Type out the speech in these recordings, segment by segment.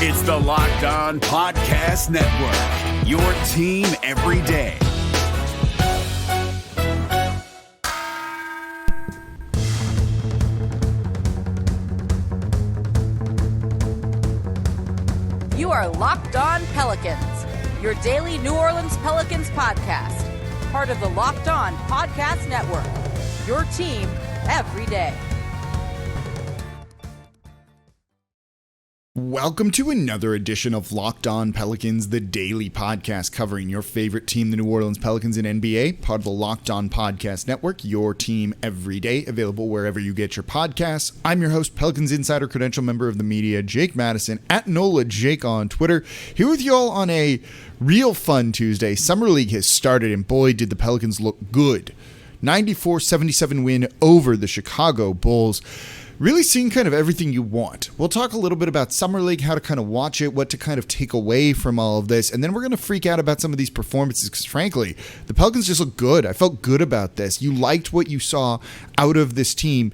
It's the Locked On Podcast Network, your team every day. You are Locked On Pelicans, your daily New Orleans Pelicans podcast, part of the Locked On Podcast Network, your team every day. Welcome to another edition of Locked On Pelicans, the daily podcast covering your favorite team, the New Orleans Pelicans in NBA, part of the Locked On Podcast Network, your team every day, available wherever you get your podcasts. I'm your host, Pelicans Insider Credential member of the media, Jake Madison, at NOLA Jake on Twitter, here with you all on a real fun Tuesday. Summer League has started, and boy, did the Pelicans look good. 94-77 win over the Chicago Bulls. Really seeing kind of everything you want. We'll talk a little bit about Summer League, how to kind of watch it, what to kind of take away from all of this, and then we're going to freak out about some of these performances because, frankly, the Pelicans just look good. I felt good about this. You liked what you saw out of this team,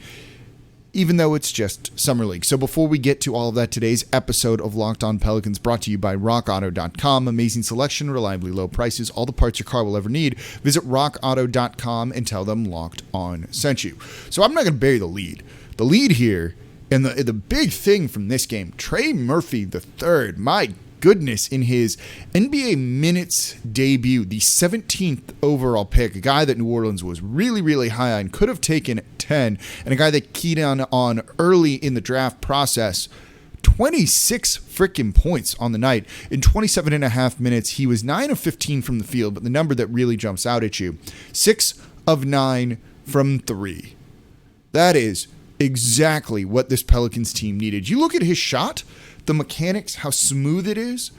even though it's just Summer League. So before we get to all of that, today's episode of Locked On Pelicans brought to you by RockAuto.com. Amazing selection, reliably low prices, all the parts your car will ever need. Visit RockAuto.com and tell them Locked On sent you. So I'm not going to bury the lead. The lead here, and the big thing from this game, Trey Murphy III, my goodness, in his NBA minutes debut, the 17th overall pick, a guy that New Orleans was really, really high on, could have taken 10, and a guy that keyed on early in the draft process. 26 freaking points on the night. In 27 and a half minutes, he was 9 of 15 from the field, but the number that really jumps out at you, 6 of 9 from 3. That is exactly what this Pelicans team needed. You look at his shot, the mechanics, how smooth it is.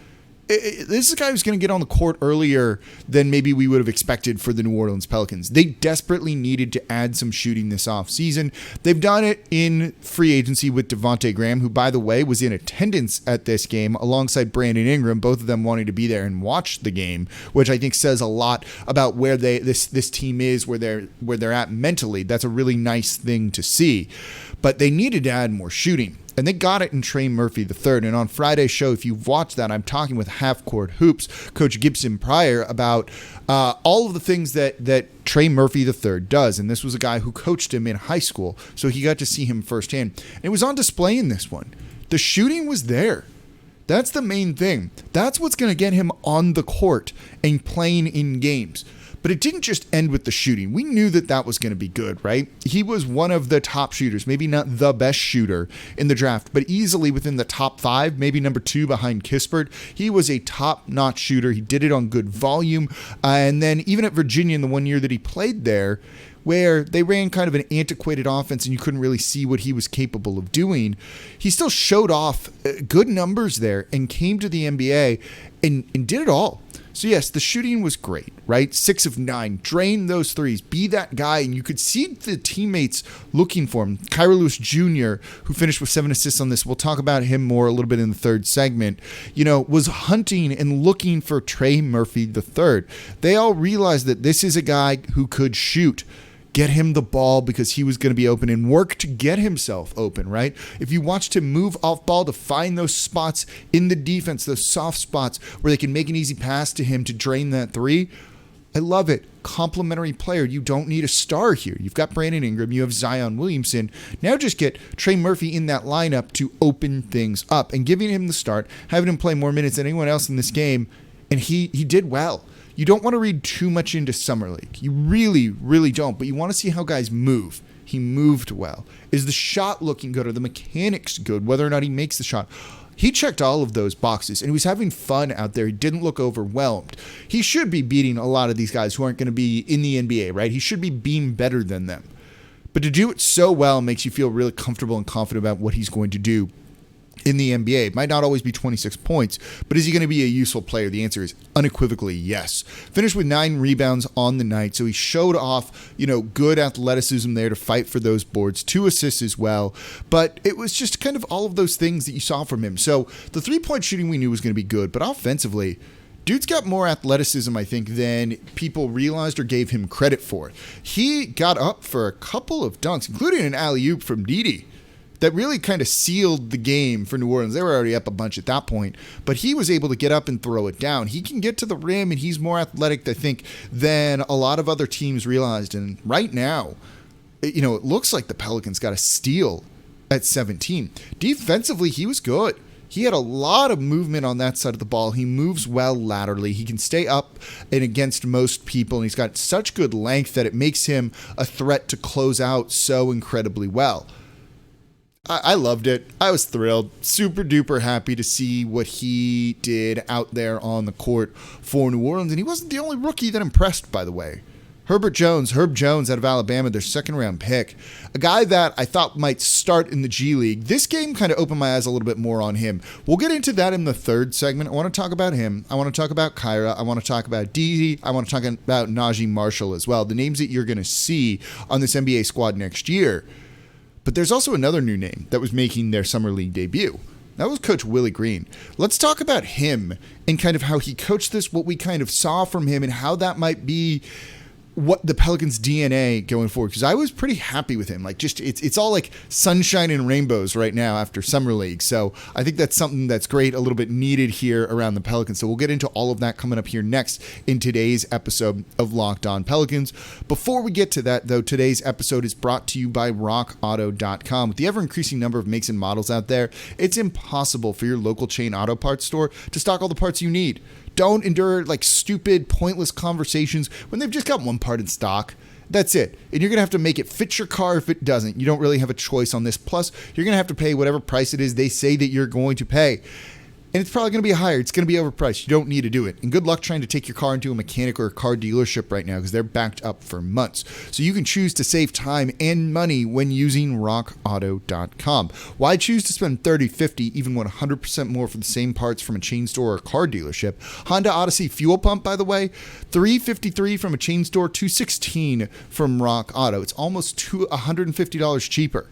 This is a guy who's going to get on the court earlier than maybe we would have expected for the New Orleans Pelicans. They desperately needed to add some shooting this offseason. They've done it in free agency with Devontae Graham, who, by the way, was in attendance at this game alongside Brandon Ingram, both of them wanting to be there and watch the game, which I think says a lot about where this team is, where they're at mentally. That's a really nice thing to see. But they needed to add more shooting. And they got it in Trey Murphy III. And on Friday's show, if you've watched that, I'm talking with Half Court Hoops, Coach Gibson Pryor, about all of the things that Trey Murphy III does. And this was a guy who coached him in high school, so he got to see him firsthand. And it was on display in this one. The shooting was there. That's the main thing. That's what's going to get him on the court and playing in games. But it didn't just end with the shooting. We knew that was going to be good, right? He was one of the top shooters, maybe not the best shooter in the draft, but easily within the top 5, maybe number 2 behind Kispert. He was a top-notch shooter. He did it on good volume. And then even at Virginia in the 1 year that he played there, where they ran kind of an antiquated offense and you couldn't really see what he was capable of doing, he still showed off good numbers there and came to the NBA and did it all. So yes, the shooting was great, right? 6 of 9, drain those threes, be that guy, and you could see the teammates looking for him. Kyra Lewis Jr., who finished with 7 assists on this, we'll talk about him more a little bit in the third segment, was hunting and looking for Trey Murphy III. They all realized that this is a guy who could shoot. Get him the ball because he was going to be open and work to get himself open, right? If you watched him move off ball to find those spots in the defense, those soft spots where they can make an easy pass to him to drain that 3, I love it. Complimentary player. You don't need a star here. You've got Brandon Ingram. You have Zion Williamson. Now just get Trey Murphy in that lineup to open things up and giving him the start, having him play more minutes than anyone else in this game, and he did well. You don't want to read too much into Summer League. You really, really don't. But you want to see how guys move. He moved well. Is the shot looking good? Are the mechanics good? Whether or not he makes the shot. He checked all of those boxes, and he was having fun out there. He didn't look overwhelmed. He should be beating a lot of these guys who aren't going to be in the NBA, right? He should be being better than them. But to do it so well makes you feel really comfortable and confident about what he's going to do in the NBA. It might not always be 26 points, but is he going to be a useful player? The answer is unequivocally yes. Finished with 9 rebounds on the night, so he showed off, good athleticism there to fight for those boards. 2 assists as well, but it was just kind of all of those things that you saw from him. So the 3-point shooting we knew was going to be good, but offensively, dude's got more athleticism, I think, than people realized or gave him credit for. He got up for a couple of dunks, including an alley-oop from Didi. that really kind of sealed the game for New Orleans. They were already up a bunch at that point, but he was able to get up and throw it down. He can get to the rim, and he's more athletic, I think, than a lot of other teams realized. And right now, it looks like the Pelicans got a steal at 17. Defensively, he was good. He had a lot of movement on that side of the ball. He moves well laterally. He can stay up and against most people, and he's got such good length that it makes him a threat to close out so incredibly well. I loved it. I was thrilled. Super duper happy to see what he did out there on the court for New Orleans. And he wasn't the only rookie that impressed, by the way. Herb Jones out of Alabama, their second-round pick, a guy that I thought might start in the G League. This game kind of opened my eyes a little bit more on him. We'll get into that in the third segment. I want to talk about him. I want to talk about Kyra. I want to talk about Dee. I want to talk about Naji Marshall as well, the names that you're going to see on this NBA squad next year. But there's also another new name that was making their Summer League debut. That was Coach Willie Green. Let's talk about him and kind of how he coached this, what we kind of saw from him, and how that might be what the Pelicans' DNA going forward, because I was pretty happy with him. Like, just it's all like sunshine and rainbows right now after Summer League. So I think that's something that's great, a little bit needed here around the Pelicans. So we'll get into all of that coming up here next in today's episode of Locked On Pelicans. Before we get to that, though, today's episode is brought to you by RockAuto.com. With the ever-increasing number of makes and models out there, it's impossible for your local chain auto parts store to stock all the parts you need. Don't endure like stupid, pointless conversations when they've just got one part in stock. That's it. And you're going to have to make it fit your car if it doesn't. You don't really have a choice on this. Plus, you're going to have to pay whatever price it is they say that you're going to pay. And it's probably going to be higher. It's going to be overpriced. You don't need to do it. And good luck trying to take your car into a mechanic or a car dealership right now because they're backed up for months. So you can choose to save time and money when using rockauto.com. Why choose to spend $30, $50, even 100% more for the same parts from a chain store or a car dealership? Honda Odyssey fuel pump, by the way, $353 from a chain store, $216 from Rock Auto. It's almost $150 cheaper.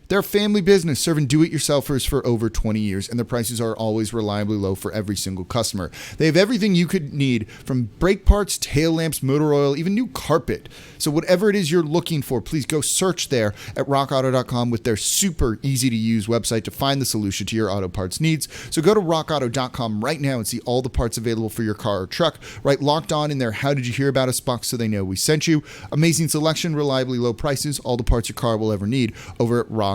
They're a family business serving do-it-yourselfers for over 20 years, and their prices are always reliably low for every single customer. They have everything you could need, from brake parts, tail lamps, motor oil, even new carpet. So whatever it is you're looking for, please go search there at rockauto.com with their super easy-to-use website to find the solution to your auto parts needs. So go to rockauto.com right now and see all the parts available for your car or truck. Write Locked On in their How Did You Hear About Us box so they know we sent you. Amazing selection, reliably low prices, all the parts your car will ever need over at rockauto.com.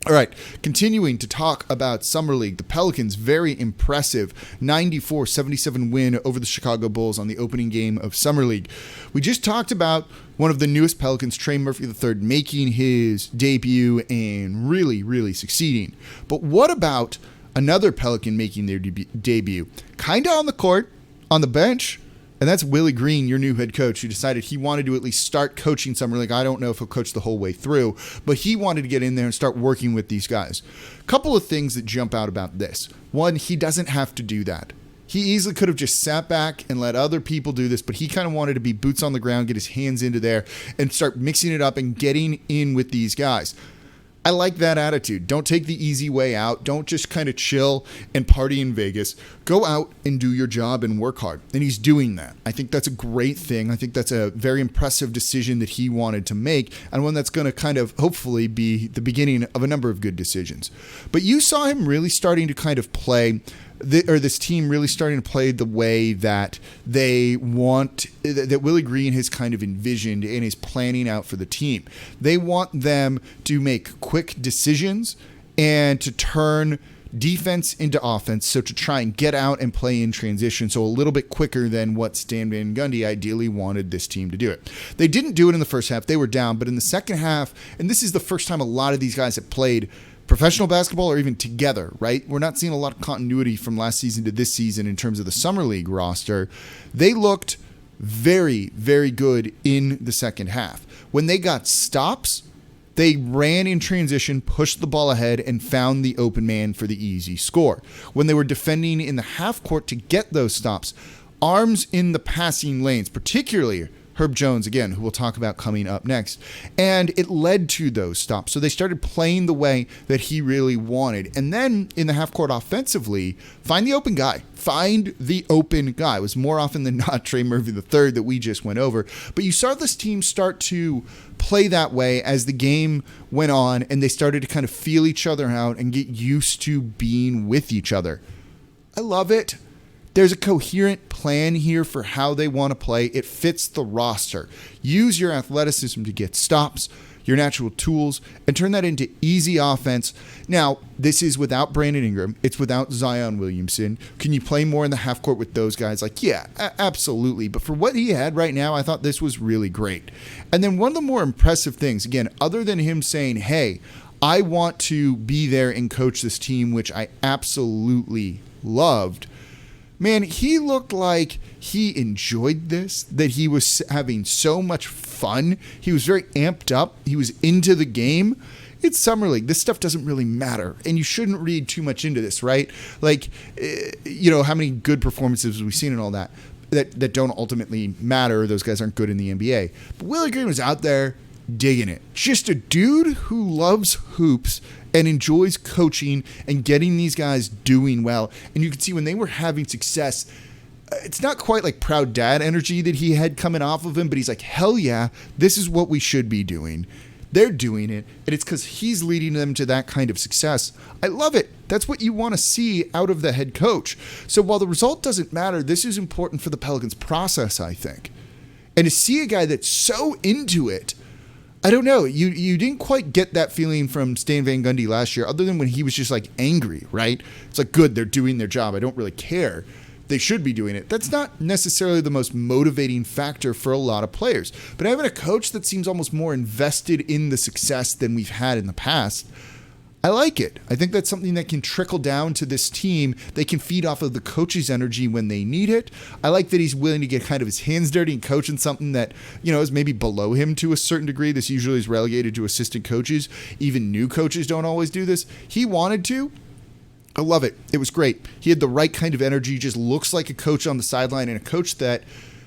All right, continuing to talk about Summer League, the Pelicans' very impressive 94-77 win over the Chicago Bulls on the opening game of Summer League. We just talked about one of the newest Pelicans, Trey Murphy III, making his debut and really, really succeeding. But what about another Pelican making their debut? Kind of on the court, on the bench. And that's Willie Green, your new head coach, who decided he wanted to at least start coaching Summer League. I don't know if he'll coach the whole way through, but he wanted to get in there and start working with these guys. A couple of things that jump out about this. One, he doesn't have to do that. He easily could have just sat back and let other people do this, but he kind of wanted to be boots on the ground, get his hands into there, and start mixing it up and getting in with these guys. I like that attitude. Don't take the easy way out. Don't just kind of chill and party in Vegas. Go out and do your job and work hard. And he's doing that. I think that's a great thing. I think that's a very impressive decision that he wanted to make, and one that's going to kind of hopefully be the beginning of a number of good decisions. But you saw him really starting to kind of play, this team really starting to play the way that they want, that Willie Green has kind of envisioned and is planning out for the team. They want them to make quick decisions and to turn defense into offense, so to try and get out and play in transition, so a little bit quicker than what Stan Van Gundy ideally wanted this team to do it. They didn't do it in the first half. They were down, but in the second half, and this is the first time a lot of these guys have played professional basketball or even together, right? We're not seeing a lot of continuity from last season to this season in terms of the Summer League roster. They looked very, very good in the second half. When they got stops, they ran in transition, pushed the ball ahead, and found the open man for the easy score. When they were defending in the half court to get those stops, arms in the passing lanes, particularly Herb Jones, again, who we'll talk about coming up next. And it led to those stops. So they started playing the way that he really wanted. And then in the half court offensively, find the open guy. Find the open guy. It was more often than not Trey Murphy III that we just went over. But you saw this team start to play that way as the game went on, and they started to kind of feel each other out and get used to being with each other. I love it. There's a coherent plan here for how they want to play. It fits the roster. Use your athleticism to get stops, your natural tools, and turn that into easy offense. Now, this is without Brandon Ingram. It's without Zion Williamson. Can you play more in the half court with those guys? Like, yeah, absolutely. But for what he had right now, I thought this was really great. And then one of the more impressive things, again, other than him saying, hey, I want to be there and coach this team, which I absolutely loved, man, he looked like he enjoyed this, that he was having so much fun. He was very amped up. He was into the game. It's Summer League. This stuff doesn't really matter, and you shouldn't read too much into this, right? Like, how many good performances we've seen and all that don't ultimately matter. Those guys aren't good in the NBA. But Willie Green was out there digging it. Just a dude who loves hoops and enjoys coaching and getting these guys doing well. And you can see when they were having success, it's not quite like proud dad energy that he had coming off of him, but he's like, hell yeah, this is what we should be doing. They're doing it, and it's because he's leading them to that kind of success. I love it. That's what you want to see out of the head coach. So while the result doesn't matter, this is important for the Pelicans process, I think. And to see a guy that's so into it, I don't know. You didn't quite get that feeling from Stan Van Gundy last year, other than when he was just like angry, right? It's like, good, they're doing their job. I don't really care. They should be doing it. That's not necessarily the most motivating factor for a lot of players. But having a coach that seems almost more invested in the success than we've had in the past, I like it. I think that's something that can trickle down to this team. They can feed off of the coach's energy when they need it. I like that he's willing to get kind of his hands dirty and coach in something that, is maybe below him to a certain degree. This usually is relegated to assistant coaches. Even new coaches don't always do this. He wanted to. I love it. It was great. He had the right kind of energy, just looks like a coach on the sideline and a coach that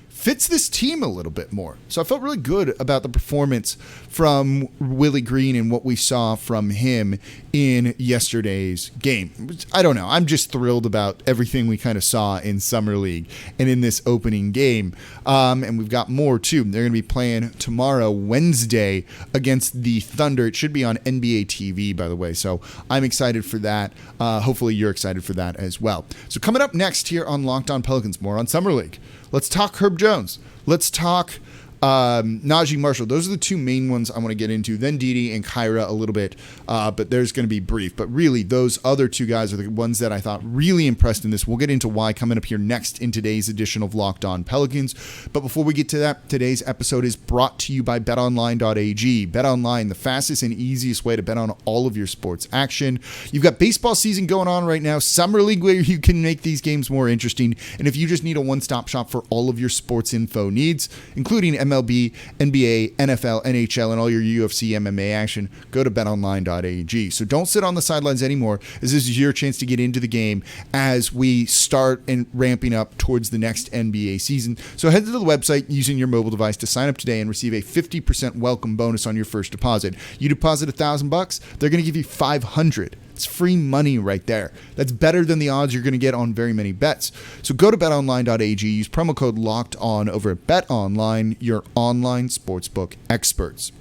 fits this team a little bit more. So I felt really good about the performance from Willie Green and what we saw from him in yesterday's game. I don't know. I'm just thrilled about everything we kind of saw in Summer League and in this opening game. And we've got more too. They're going to be playing tomorrow, Wednesday, against the Thunder. It should be on NBA TV, by the way. So I'm excited for that. Hopefully you're excited for that as well. So coming up next here on Locked On Pelicans, more on Summer League. Let's talk Herb Jones. Let's talk Naji Marshall. Those are the two main ones I want to get into. Then Didi and Kyra a little bit, but there's going to be brief. But really, those other two guys are the ones that I thought really impressed in this. We'll get into why coming up here next in today's edition of Locked On Pelicans. But before we get to that, today's episode is brought to you by BetOnline.ag. BetOnline, the fastest and easiest way to bet on all of your sports action. You've got baseball season going on right now, Summer League where you can make these games more interesting. And if you just need a one-stop shop for all of your sports info needs, including MLB, NBA, NFL, NHL, and all your UFC MMA action, go to betonline.ag. So don't sit on the sidelines anymore, as this is your chance to get into the game as we start and ramping up towards the next NBA season. So head to the website using your mobile device to sign up today and receive a 50% welcome bonus on your first deposit. You deposit $1,000, they're going to give you $500. It's free money right there. That's better than the odds you're going to get on very many bets. So go to betonline.ag, use promo code LOCKEDON over at BetOnline, your online sportsbook experts.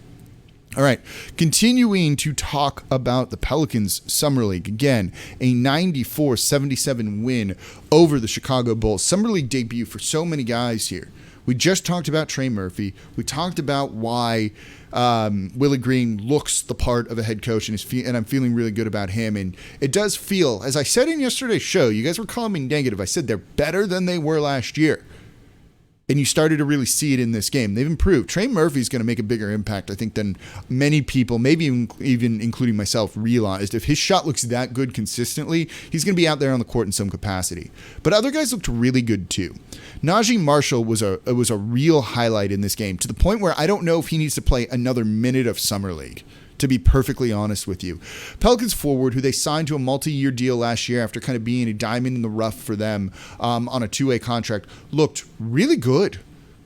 All right, continuing to talk about the Pelicans Summer League. Again, a 94-77 win over the Chicago Bulls. Summer League debut for so many guys here. We just talked about Trey Murphy. We talked about why Willie Green looks the part of a head coach, and I'm feeling really good about him. And it does feel, as I said in yesterday's show, you guys were calling me negative. I said they're better than they were last year. And you started to really see it in this game. They've improved. Trey Murphy's going to make a bigger impact, I think, than many people, maybe even including myself, realized. If his shot looks that good consistently, he's going to be out there on the court in some capacity. But other guys looked really good too. Naji Marshall was a real highlight in this game, to the point where I don't know if he needs to play another minute of Summer League, to be perfectly honest with you. Pelicans forward, who they signed to a multi-year deal last year after kind of being a diamond in the rough for them on a two-way contract, looked really good.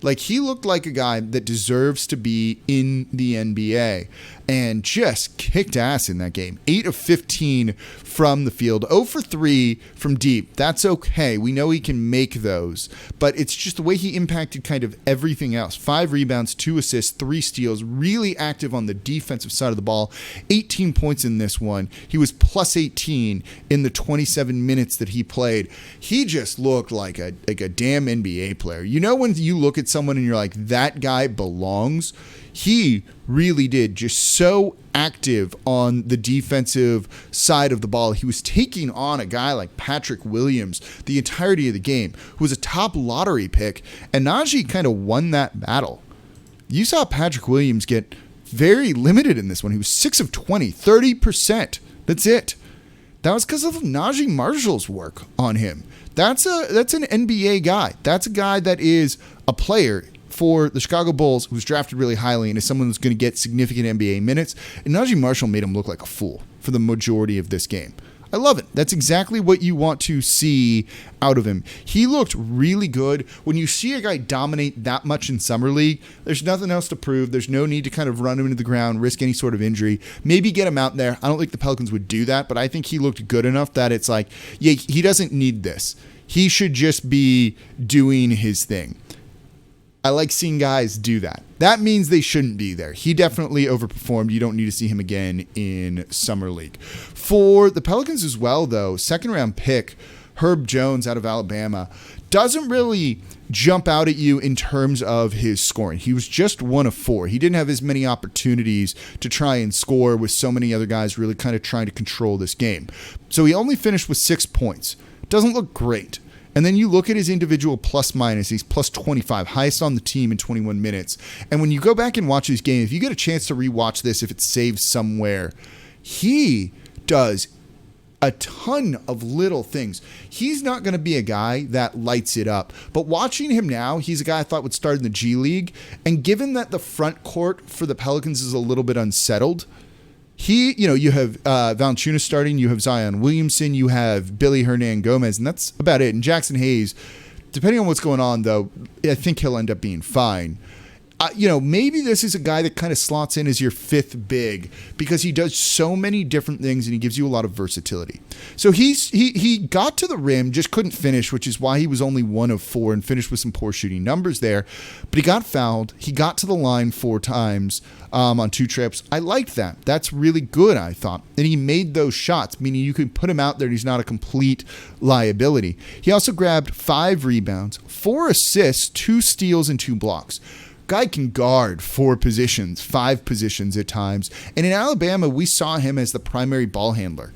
Like, he looked like a guy that deserves to be in the NBA and just kicked ass in that game. 8 of 15 from the field, 0 for 3 from deep. That's okay. We know he can make those, but it's just the way he impacted kind of everything else. 5 rebounds, 2 assists, 3 steals, really active on the defensive side of the ball. 18 points in this one. He was plus 18 in the 27 minutes that he played. He just looked like a damn NBA player. You know, when you look at someone and you're like, that guy belongs? He really did. Just so active on the defensive side of the ball. He was taking on a guy like Patrick Williams the entirety of the game, who was a top lottery pick, and Naji kind of won that battle. You saw Patrick Williams get very limited in this one. He was 6 of 20, 30%. That's it. That was because of Naji Marshall's work on him. That's an NBA guy. That's a guy that is a player for the Chicago Bulls who's drafted really highly and is someone who's going to get significant NBA minutes. And Naji Marshall made him look like a fool for the majority of this game. I love it. That's exactly what you want to see out of him. He looked really good. When you see a guy dominate that much in Summer League, there's nothing else to prove. There's no need to kind of run him into the ground, risk any sort of injury. Maybe get him out there. I don't think the Pelicans would do that, but I think he looked good enough that it's like, yeah, he doesn't need this. He should just be doing his thing. I like seeing guys do that. That means they shouldn't be there. He definitely overperformed. You don't need to see him again in Summer League. For the Pelicans as well, though, second-round pick, Herb Jones out of Alabama, doesn't really jump out at you in terms of his scoring. He was just 1 of 4. He didn't have as many opportunities to try and score with so many other guys really kind of trying to control this game. So he only finished with 6 points. Doesn't look great. And then you look at his individual plus minus, he's plus 25, highest on the team in 21 minutes. And when you go back and watch his game, if you get a chance to rewatch this, if it's saved somewhere, he does a ton of little things. He's not going to be a guy that lights it up. But watching him now, he's a guy I thought would start in the G League. And given that the front court for the Pelicans is a little bit unsettled, you have Valanciunas starting, you have Zion Williamson, you have Billy Hernan-Gomez, and that's about it. And Jackson Hayes, depending on what's going on, though, I think he'll end up being fine. Maybe this is a guy that kind of slots in as your 5th big because he does so many different things and he gives you a lot of versatility. So he got to the rim, just couldn't finish, which is why he was only 1 of 4 and finished with some poor shooting numbers there. But he got fouled. He got to the line 4 times on 2 trips. I liked that. That's really good, I thought. And he made those shots, meaning you can put him out there and he's not a complete liability. He also grabbed 5 rebounds, 4 assists, 2 steals, and 2 blocks. Guy can guard 4 positions, 5 positions at times. And in Alabama, we saw him as the primary ball handler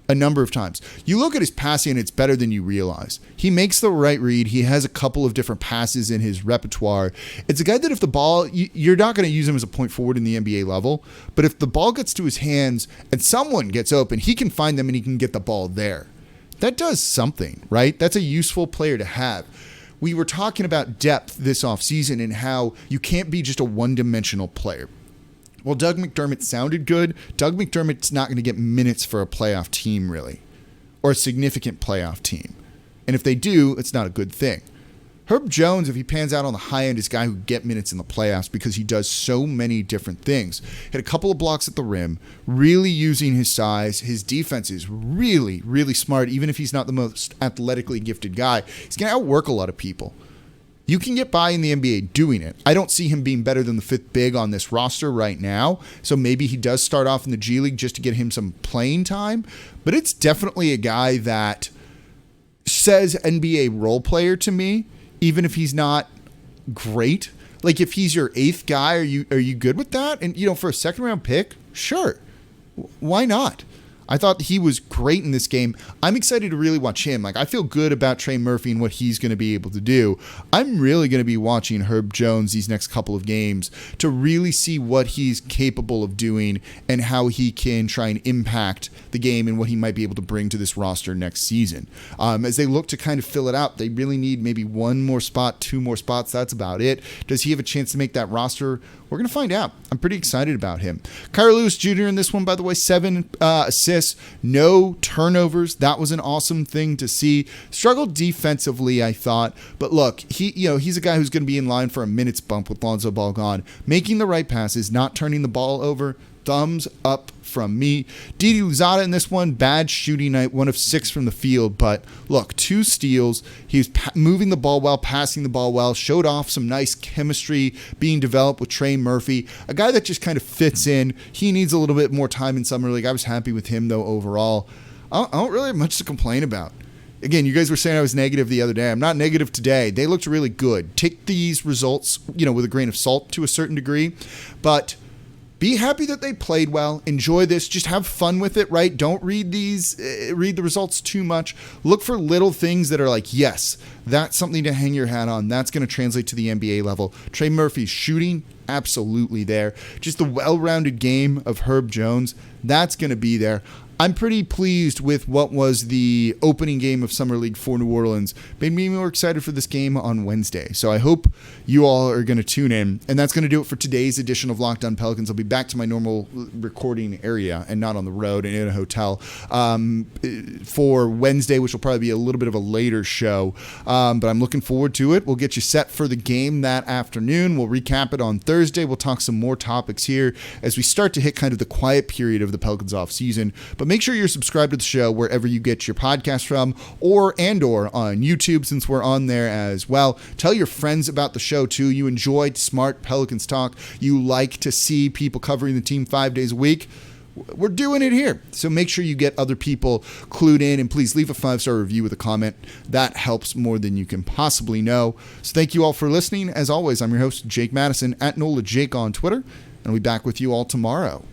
a number of times. You look at his passing, and it's better than you realize. He makes the right read. He has a couple of different passes in his repertoire. It's a guy that if the ball, you're not going to use him as a point forward in the NBA level, but if the ball gets to his hands and someone gets open, he can find them and he can get the ball there. That does something, right? That's a useful player to have. We were talking about depth this offseason and how you can't be just a one-dimensional player. Well, Doug McDermott sounded good. Doug McDermott's not going to get minutes for a playoff team, really, or a significant playoff team. And if they do, it's not a good thing. Herb Jones, if he pans out on the high end, is a guy who get minutes in the playoffs because he does so many different things. Hit a couple of blocks at the rim, really using his size. His defense is really, really smart, even if he's not the most athletically gifted guy. He's going to outwork a lot of people. You can get by in the NBA doing it. I don't see him being better than the 5th big on this roster right now, so maybe he does start off in the G League just to get him some playing time, but it's definitely a guy that says NBA role player to me, even if he's not great. Like, if he's your 8th guy, are you good with that? And, for a 2nd-round pick, sure. Why not? I thought he was great in this game. I'm excited to really watch him. Like, I feel good about Trey Murphy and what he's going to be able to do. I'm really going to be watching Herb Jones these next couple of games to really see what he's capable of doing and how he can try and impact the game and what he might be able to bring to this roster next season. As they look to kind of fill it out, they really need maybe 1 more spot, 2 more spots. That's about it. Does he have a chance to make that roster? We're going to find out. I'm pretty excited about him. Kira Lewis Jr. in this one, by the way, 7 assists. assists, no turnovers. That was an awesome thing to see. Struggled defensively, I thought, but look, he's a guy who's going to be in line for a minutes bump with Lonzo Ball gone, making the right passes, not turning the ball over. Thumbs up from me. Didi Louzada in this one, bad shooting night, 1 of 6 from the field, but look, 2 steals. He was moving the ball well, passing the ball well, showed off some nice chemistry being developed with Trey Murphy, a guy that just kind of fits in. He needs a little bit more time in Summer League. I was happy with him, though, overall. I don't really have much to complain about. Again, you guys were saying I was negative the other day. I'm not negative today. They looked really good. Take these results, with a grain of salt to a certain degree, but be happy that they played well. Enjoy this. Just have fun with it, right? Don't read the results too much. Look for little things that are like, yes, that's something to hang your hat on. That's going to translate to the NBA level. Trey Murphy's shooting, absolutely there. Just the well-rounded game of Herb Jones, that's going to be there. I'm pretty pleased with what was the opening game of Summer League for New Orleans. Made me more excited for this game on Wednesday. So I hope you all are going to tune in. And that's going to do it for today's edition of Locked On Pelicans. I'll be back to my normal recording area and not on the road and in a hotel for Wednesday, which will probably be a little bit of a later show. But I'm looking forward to it. We'll get you set for the game that afternoon. We'll recap it on Thursday. We'll talk some more topics here as we start to hit kind of the quiet period of the Pelicans off season. But make sure you're subscribed to the show wherever you get your podcast from, or on YouTube, since we're on there as well. Tell your friends about the show too. You enjoy smart Pelicans talk. You like to see people covering the team 5 days a week. We're doing it here. So make sure you get other people clued in, and please leave a 5-star review with a comment. That helps more than you can possibly know. So thank you all for listening. As always, I'm your host, Jake Madison, at NOLA Jake on Twitter, and I'll be back with you all tomorrow.